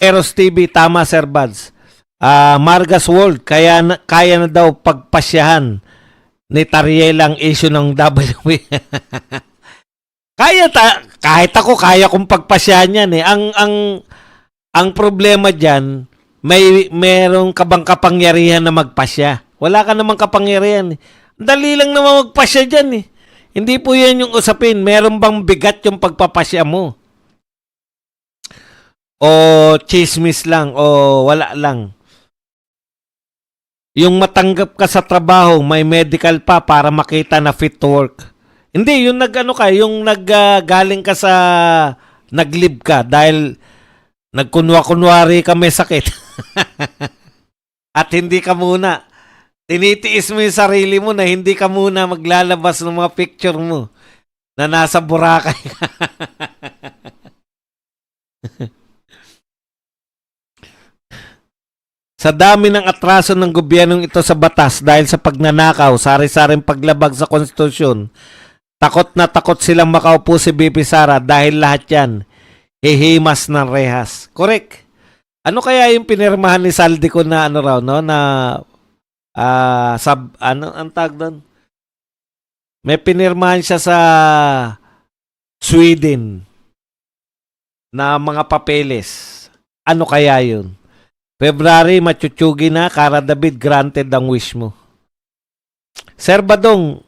Eros TV, tama Sir Buds. Margas World, kaya na daw pagpasyahan ni Tariel ang issue ng WWE. Kahit ako kaya kong pagpasyahan yan eh. Ang problema diyan, merong ka bang kapangyarihan na magpasya? Wala ka namang kapangyarihan eh. Dali lang naman magpasya diyan eh. Hindi po yan yung usapin. Meron bang bigat yung pagpapasya mo? O chismis lang o wala lang. Yung matanggap ka sa trabaho, may medical pa para makita na fit to work. Hindi, yung yung galing ka sa nag-leave ka dahil nagkunwa-kunwari ka may sakit. At hindi ka muna. Tinitiis mo yung sarili mo na hindi ka muna maglalabas ng mga picture mo na nasa Boracay. Sa dami ng atraso ng gobyernong ito sa batas dahil sa pagnanakaw, sari-saring paglabag sa konstitusyon, takot na takot silang makaupo si BP Sara dahil lahat yan hihimas ng rehas. Correct. Ano kaya yung pinirmahan ni Saldico na ang tag doon? May pinirmahan siya sa Sweden na mga papeles. Ano kaya yun? February, machuchugi na, Cara David, granted ang wish mo. Sir Badong,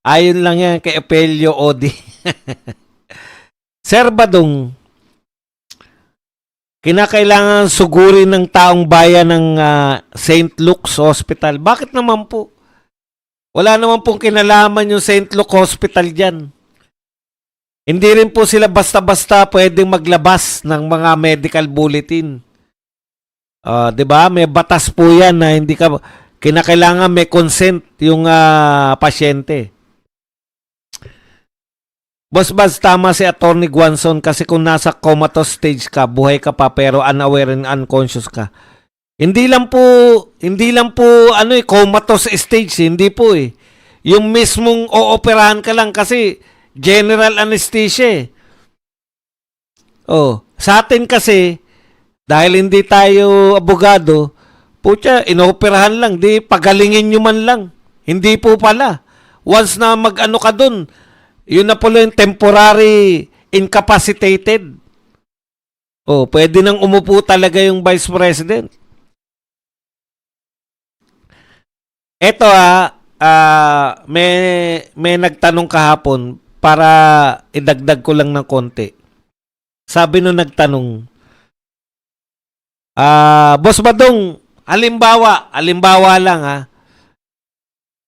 ayon lang yan kay Apelio Odi. Sir Badong, kinakailangan sugurin ng taong bayan ng St. Luke's Hospital. Bakit naman po? Wala naman pong kinalaman yung St. Luke Hospital dyan. Hindi rin po sila basta-basta pwedeng maglabas ng mga medical bulletin. 'Di ba? May batas po 'yan na hindi ka kinakailangan may consent yung pasyente. Boss Baz, tama si Attorney Guanzon kasi kung nasa comatose stage ka, buhay ka pa pero unaware and unconscious ka. Hindi lang po comatose stage, hindi po eh. Yung mismong ooperahan ka lang kasi general anesthesia. Sa atin kasi dahil hindi tayo abogado, putya, inooperahan lang, di pagalingin nyo man lang. Hindi po pala. Once na mag-ano ka dun, yun na pala yung temporary incapacitated. Pwede nang umupo talaga yung Vice President. Eto may nagtanong kahapon para idagdag ko lang ng konti. Sabi nung nagtanong, Boss Badong, halimbawa lang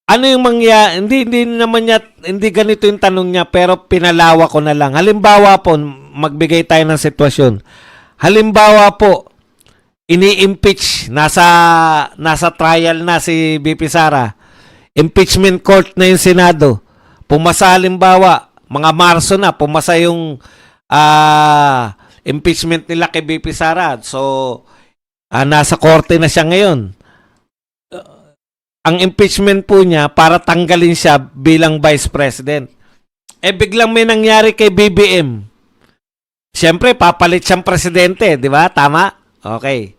ano yung hindi ganito yung tanong niya pero pinalawa ko na lang. Halimbawa po, magbigay tayo ng sitwasyon. Halimbawa po, ini-impeach, nasa trial na si BP Sara. Impeachment court na yung Senado. Pumasa halimbawa, mga Marso na, pumasa yung impeachment nila kay BP Sara. So, nasa korte na siya ngayon. Ang impeachment po niya para tanggalin siya bilang Vice President. Biglang may nangyari kay BBM. Siyempre, papalit siyang presidente, di ba? Tama? Okay.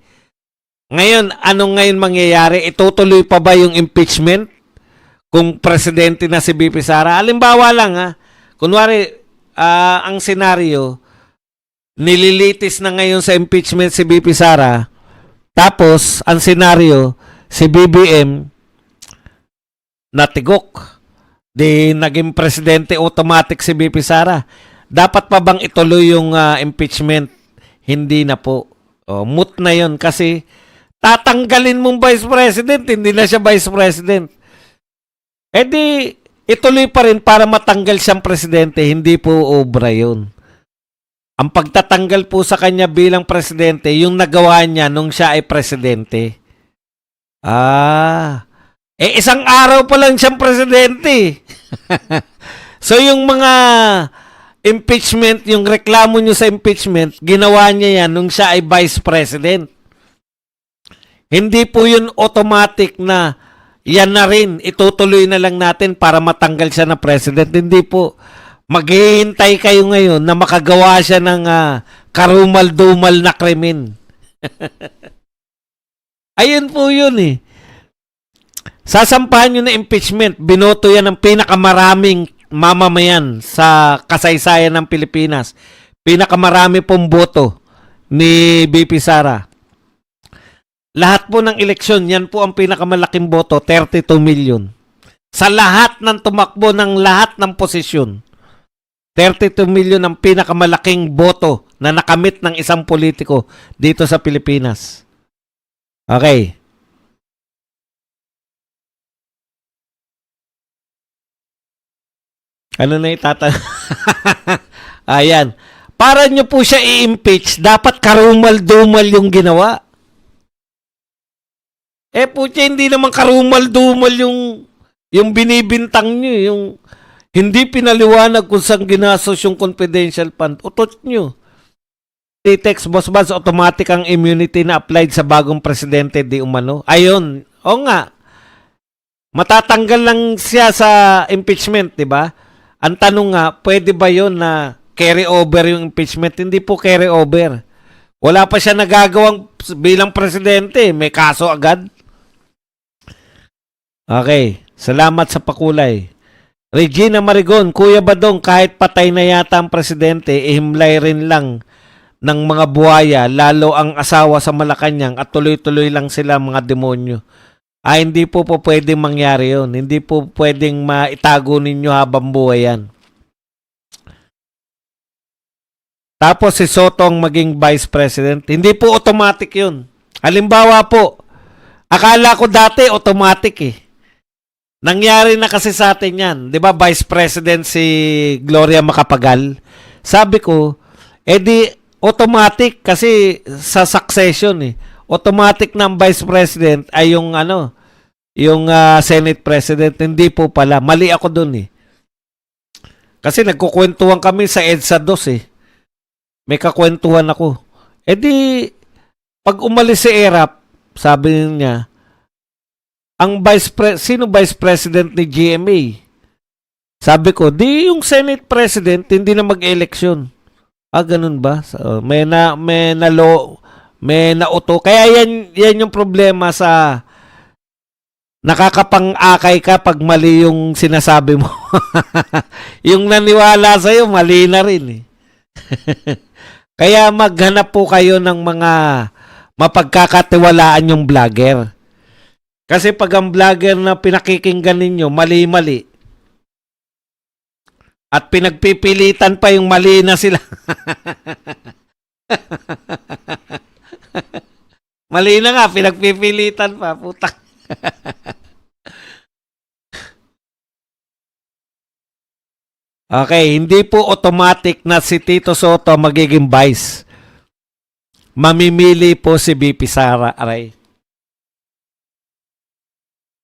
Ngayon, anong ngayon mangyayari? Itutuloy pa ba yung impeachment kung presidente na si BP Sara? Halimbawa lang, kunwari, ang senaryo, nililitis na ngayon sa impeachment si BP Sara. Tapos, ang senaryo, si BBM natigok. Di naging presidente automatic si BP Sara. Dapat pa bang ituloy yung impeachment? Hindi na po. Moot na yon kasi tatanggalin mong Vice President, hindi na siya Vice President. Di ituloy pa rin para matanggal siyang presidente, hindi po obra yun. Ang pagtatanggal po sa kanya bilang presidente, yung nagawa niya nung siya ay presidente. Isang araw pa lang siyang presidente. So yung mga impeachment, yung reklamo niyo sa impeachment, ginawa niya yan nung siya ay vice president. Hindi po yun automatic na yan na rin, itutuloy na lang natin para matanggal siya na president. Hindi po. Maghihintay kayo ngayon na makagawa siya ng karumal-dumal na krimen. Ayun po yun eh. Sasampahan nyo na impeachment. Binoto yan ng pinakamaraming mamamayan sa kasaysayan ng Pilipinas. Pinakamarami pong boto ni BP Sara. Lahat po ng eleksyon, yan po ang pinakamalaking boto, 32 million. Sa lahat ng tumakbo ng lahat ng posisyon. 32 million ang pinakamalaking boto na nakamit ng isang politiko dito sa Pilipinas. Okay. Ano na itatanong? Ayan. Para nyo po siya i-impeach, dapat karumal-dumal yung ginawa. Putya, hindi naman karumal-dumal yung binibintang nyo, yung hindi pinaliwanag kung saan ginastos yung confidential fund. Utot nyo. T-text, boss, automatic ang immunity na applied sa bagong presidente di umano. Ayun. O nga. Matatanggal lang siya sa impeachment, di ba? Ang tanong nga, pwede ba yun na carry over yung impeachment? Hindi po carry over. Wala pa siya nagagawang bilang presidente. May kaso agad. Okay. Salamat sa pakulay. Regina Marigon, Kuya Badong, kahit patay na yata ang presidente, ihimlay rin lang ng mga buhaya, lalo ang asawa sa Malacanang at tuloy-tuloy lang sila mga demonyo. Hindi po pwedeng mangyari yun. Hindi po pwedeng maitago ninyo habang buhay yan. Tapos si Soto ang maging vice president. Hindi po automatic yun. Halimbawa po, akala ko dati automatic eh. Nangyari na kasi sa atin yan. Di ba vice president si Gloria Macapagal? Sabi ko, di automatic kasi sa succession eh. Automatic na ang vice president ay yung Senate president. Hindi po pala. Mali ako dun eh. Kasi nagkukwentuhan kami sa EDSA 2 eh. May kakwentuhan ako. Di, pag umalis si Erap, sabi niya, sino vice president ni GMA? Sabi ko, di yung Senate president, hindi na mag-eleksyon. Ganun ba? So, may nauto. Kaya yan yung problema sa nakakapang-akay ka pag mali yung sinasabi mo. Yung naniwala sa'yo, mali na rin eh. Kaya maghanap po kayo ng mga mapagkakatiwalaan yung vlogger. Kasi pag ang vlogger na pinakikinggan ninyo, mali-mali. At pinagpipilitan pa yung mali na sila. Mali na nga, pinagpipilitan pa. Putak. Okay, hindi po automatic na si Tito Soto magiging vice. Mamimili po si BP Sara. Aray.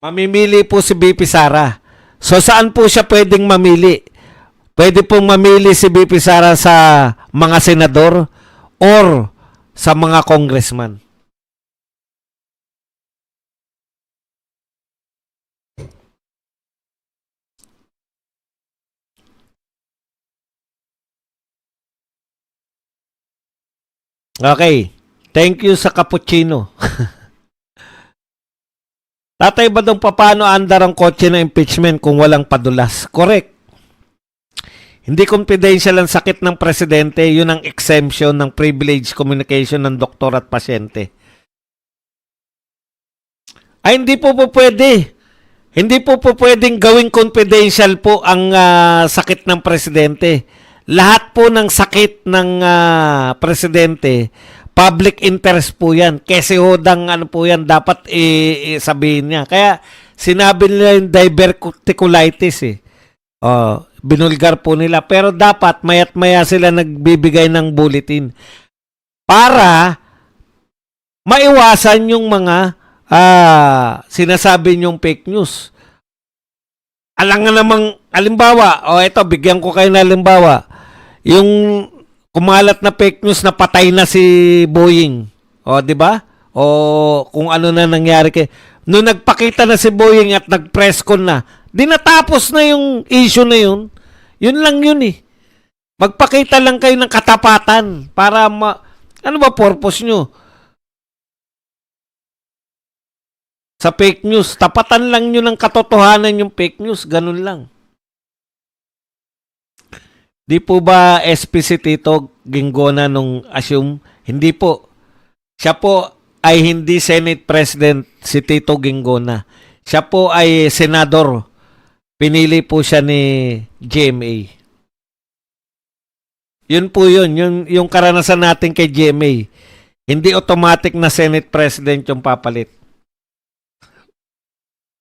Mamimili po si BP Sara. So saan po siya pwedeng mamili? Pwede pong mamili si BP Sara sa mga senador or sa mga congressman. Okay. Thank you sa cappuccino. Tatay Badong, paano andar ang kotse ng impeachment kung walang padulas? Correct. Hindi confidential ang sakit ng presidente. Yun ang exemption ng privilege communication ng doktor at pasyente. Hindi po pwede. Hindi po pwedeng gawing confidential po ang sakit ng presidente. Lahat po ng sakit ng presidente, public interest po yan. Kasi hodang po yan, dapat sabihin niya. Kaya sinabi nila yung diverticulitis eh. Binulgar po nila. Pero dapat mayat maya sila nagbibigay ng bulletin para maiwasan yung mga sinasabi niyong fake news. Alangan namang, halimbawa, ito, bigyan ko kayo na halimbawa, yung kumalat na fake news na patay na si Boeing. Di ba? Kung ano na nangyari kay nung nagpakita na si Boeing at nag-press con na, di natapos na yung issue na yun. Yun lang yun eh. Magpakita lang kayo ng katapatan para ano ba purpose nyo? sa fake news. Tapatan lang nyo ng katotohanan yung fake news. Ganun lang. Di po ba SP si Tito Ginggona nung assume? Hindi po. Siya po ay hindi Senate President si Tito Ginggona. Siya po ay senador. Pinili po siya ni GMA. Yun po yun. Yung karanasan natin kay GMA. Hindi automatic na Senate President yung papalit.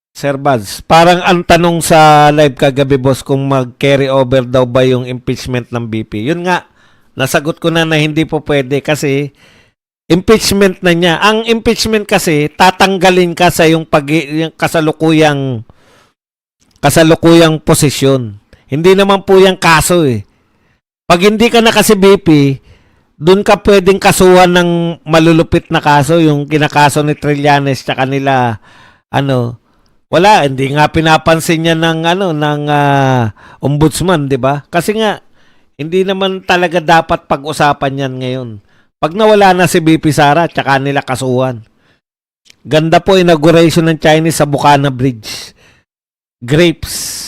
Sir Baz, parang ang tanong sa live kagabi, boss, kung mag-carry over daw ba yung impeachment ng BP. Yun nga, nasagot ko na hindi po pwede kasi impeachment na niya. Ang impeachment kasi, tatanggalin ka sa yung kasalukuyang posisyon. Hindi naman po yung kaso eh. Pag hindi ka na kasi BP, dun ka pwedeng kasuhan ng malulupit na kaso, yung kinakaso ni Trillanes tsaka nila, wala, hindi nga pinapansin niya ng ombudsman, di ba? Kasi nga, hindi naman talaga dapat pag-usapan yan ngayon. Pag nawala na si BP Sara, tsaka nila kasuhan. Ganda po inauguration ng Chinese sa Bukana Bridge. Grapes.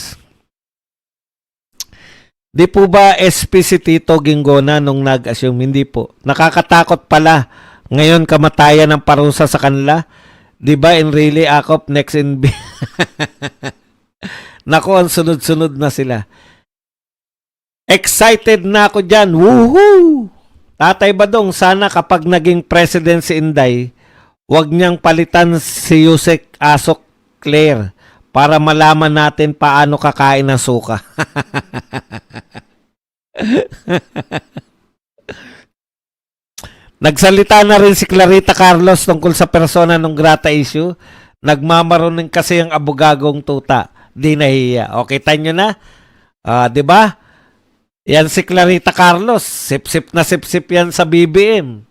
Di po ba SP si Tito Ginggona nung nag-assume? Hindi po. Nakakatakot pala. Ngayon kamatayan ng parusa sa kanila. Di ba Enrile Acop next in Nako, ang sunod-sunod na sila. Excited na ako dyan. Woohoo! Tatay Badong, sana kapag naging president si Inday, wag niyang palitan si Yusek Asok Claire para malaman natin paano kakain ng suka. Nagsalita na rin si Clarita Carlos tungkol sa persona non grata issue. Nagmamaroon kasi ang abogagong tuta. Di nahiya. Okay, tanyo na. 'Di ba? Yan si Clarita Carlos. Sip-sip na sip-sip yan sa BBM.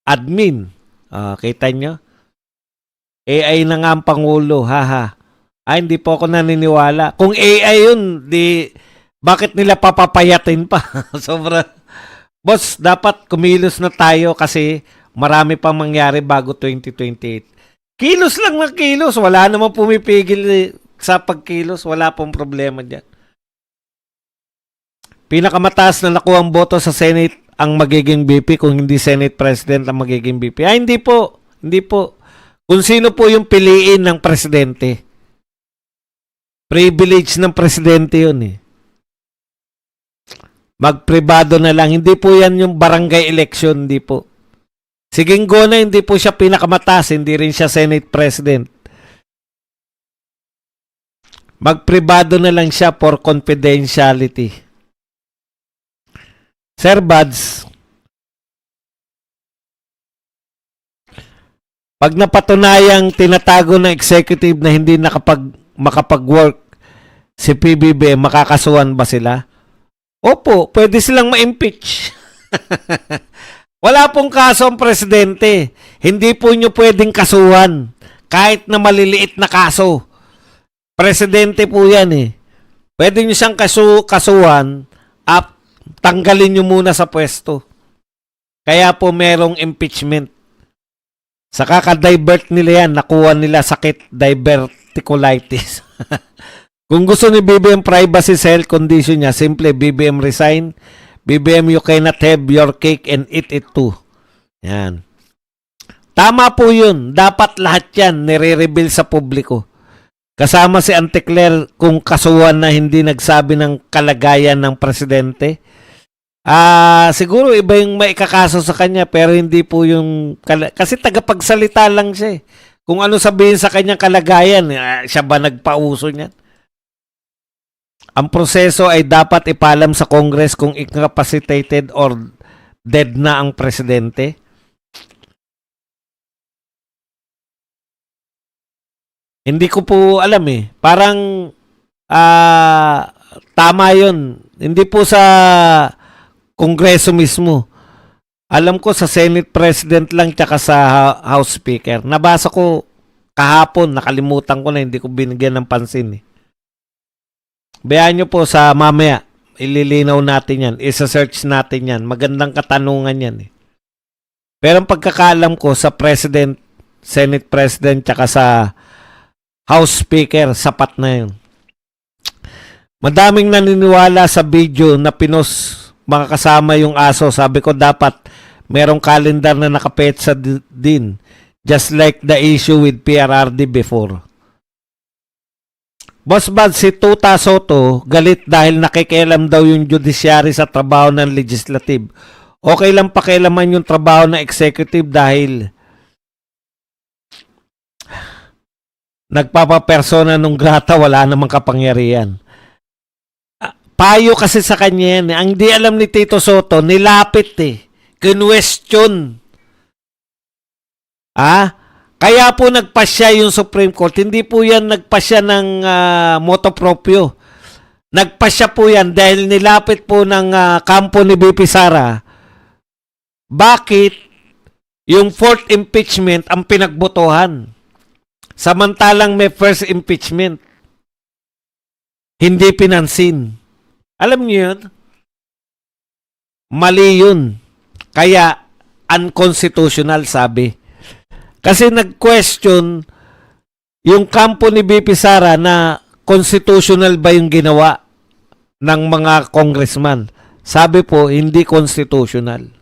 Admin. Kita nyo? AI na nga ang Pangulo. Haha. Hindi po ako naniniwala. Kung AI yun, bakit nila papapayatin pa? Sobra. Boss, dapat kumilos na tayo kasi marami pang mangyari bago 2028. Kilos lang na kilos. Wala namang pumipigil sa pagkilos. Wala pong problema dyan. Pinakamataas na nakuha ang boto sa Senate ang magiging BP kung hindi Senate President ang magiging BP. Hindi po. Hindi po. Kung sino po yung piliin ng presidente. Privilege ng presidente yun eh. Magpribado na lang. Hindi po yan yung barangay election. Hindi po. Si Ginggona, hindi po siya pinakamataas. Hindi rin siya Senate President. Magpribado na lang siya for confidentiality. Sir Buds, pag napatunayang tinatago ng executive na hindi makapag-work si PBBM, makakasuhan ba sila? Opo, pwede silang ma-impeach. Wala pong kaso ang presidente. Hindi po nyo pwedeng kasuhan. Kahit na maliliit na kaso. Presidente po yan eh. Pwede nyo siyang kasuhan at tanggalin nyo muna sa pwesto. Kaya po merong impeachment. Sa kakadivert nila yan, nakuha nila sakit diverticulitis. Kung gusto ni BBM privacy sa health condition niya, simple BBM resign. BBM, you cannot have your cake and eat it too. Yan. Tama po yun. Dapat lahat yan nire-reveal sa publiko. Kasama si Auntie Claire kung kasuhan na hindi nagsabi ng kalagayan ng presidente. Siguro iba yung maikakaso sa kanya pero hindi po yung... Kasi tagapagsalita lang siya eh. Kung ano sabihin sa kanyang kalagayan, siya ba nagpauso niyan? Ang proseso ay dapat ipalam sa Congress kung incapacitated or dead na ang presidente. Hindi ko po alam eh. Parang tama yun. Hindi po sa Kongreso mismo. Alam ko sa Senate President lang tsaka sa House Speaker. Nabasa ko kahapon, nakalimutan ko na, hindi ko binigyan ng pansin eh. Bayaan nyo po sa mamaya. Ililinaw natin yan. Isa-search natin yan. Magandang katanungan yan eh. Pero ang pagkakaalam ko sa President Senate President tsaka sa House Speaker, sapat na yun. Madaming naniniwala sa video na pinos mga kasama yung aso. Sabi ko dapat merong calendar na nakapetsa din. Just like the issue with PRRD before. Boss Bad, si Tuta Soto galit dahil nakikialam daw yung judiciary sa trabaho ng legislative. Okay lang pakialaman yung trabaho ng executive dahil nagpapapersona nung grata, wala namang kapangyarihan. Payo kasi sa kanya yan. Ang di alam ni Tito Soto, nilapit Kinwestiyon. Kaya po nagpasya yung Supreme Court. Hindi po yan nagpasya ng motu proprio. Nagpasya po yan dahil nilapit po ng kampo ni BP Sara. Bakit yung fourth impeachment ang pinagbotohan? Samantalang may first impeachment. Hindi pinansin. Alam niyo yun? Mali yun. Kaya unconstitutional sabi. Kasi nag-question yung kampo ni BP Sara na constitutional ba yung ginawa ng mga congressman. Sabi po, hindi constitutional.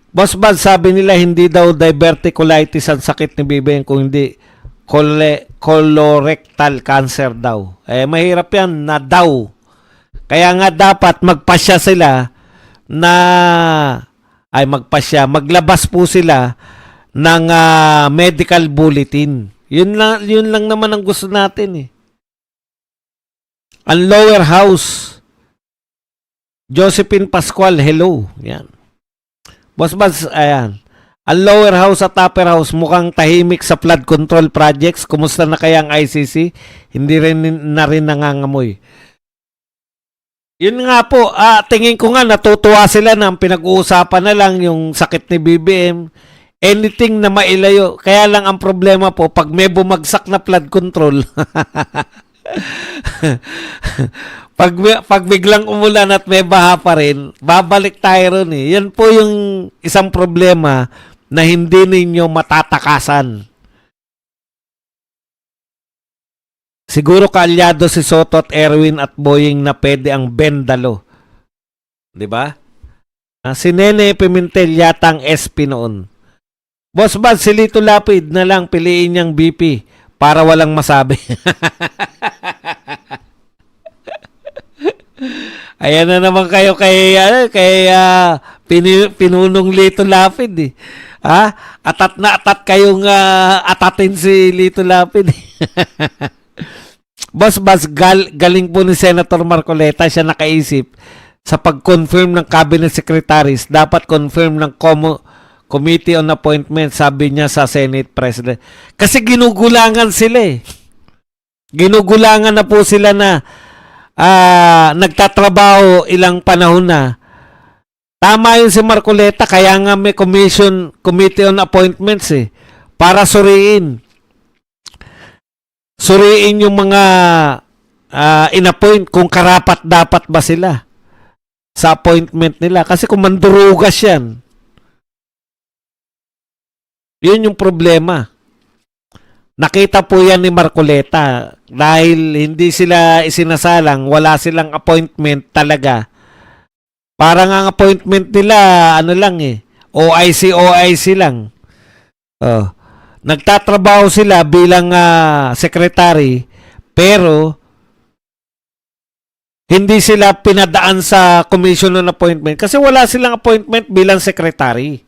Boss Bad, sabi nila hindi daw diverticulitis ang sakit ni BBM kung hindi colorectal cancer daw. Mahirap yan na daw. Kaya nga dapat magpasya sila na maglabas po sila ng medical bulletin. Yun lang naman ang gusto natin Ang lower house, Josephine Pascual, hello. Yan. Boss Baz, ayan. Ang lower house at upper house mukhang tahimik sa flood control projects. Kumusta na kaya ang ICC? Hindi rin nangangamoy. Yun nga po, tingin ko nga natutuwa sila na ang pinag-uusapan na lang yung sakit ni BBM. Anything na mailayo. Kaya lang ang problema po, pag may bumagsak na flood control, pag biglang umulan at may baha pa rin, babalik tayo ron Yan po yung isang problema na hindi ninyo matatakasan. Siguro kaalyado si Soto at Erwin at Boying na pwede ang Bendalo. 'Di ba? Si Nene Pimentel yata ang SP noon. Boss Bad, si Lito Lapid na lang piliin niyang BP para walang masabi. Ayan na naman kayo kay pinunong Lito Lapid Atat na atat kayong atatin si Lito Lapid. Boss Bas, galing po ni Senator Marcoleta, siya nakaisip sa pag-confirm ng cabinet secretaries, dapat confirm ng Committee on Appointment, sabi niya sa Senate President. Kasi ginugulangan sila Ginugulangan na po sila na nagtatrabaho ilang panahon na. Tama yun si Marcoleta, kaya nga may Committee on Appointments para suriin yung mga in-appoint kung karapat dapat ba sila sa appointment nila. Kasi kung mandurugas yan, yun yung problema. Nakita po yan ni Marcoleta dahil hindi sila isinasalang, wala silang appointment talaga. Parang ang appointment nila, OIC lang. Nagtatrabaho sila bilang secretary, pero hindi sila pinadaan sa commission on appointment kasi wala silang appointment bilang secretary.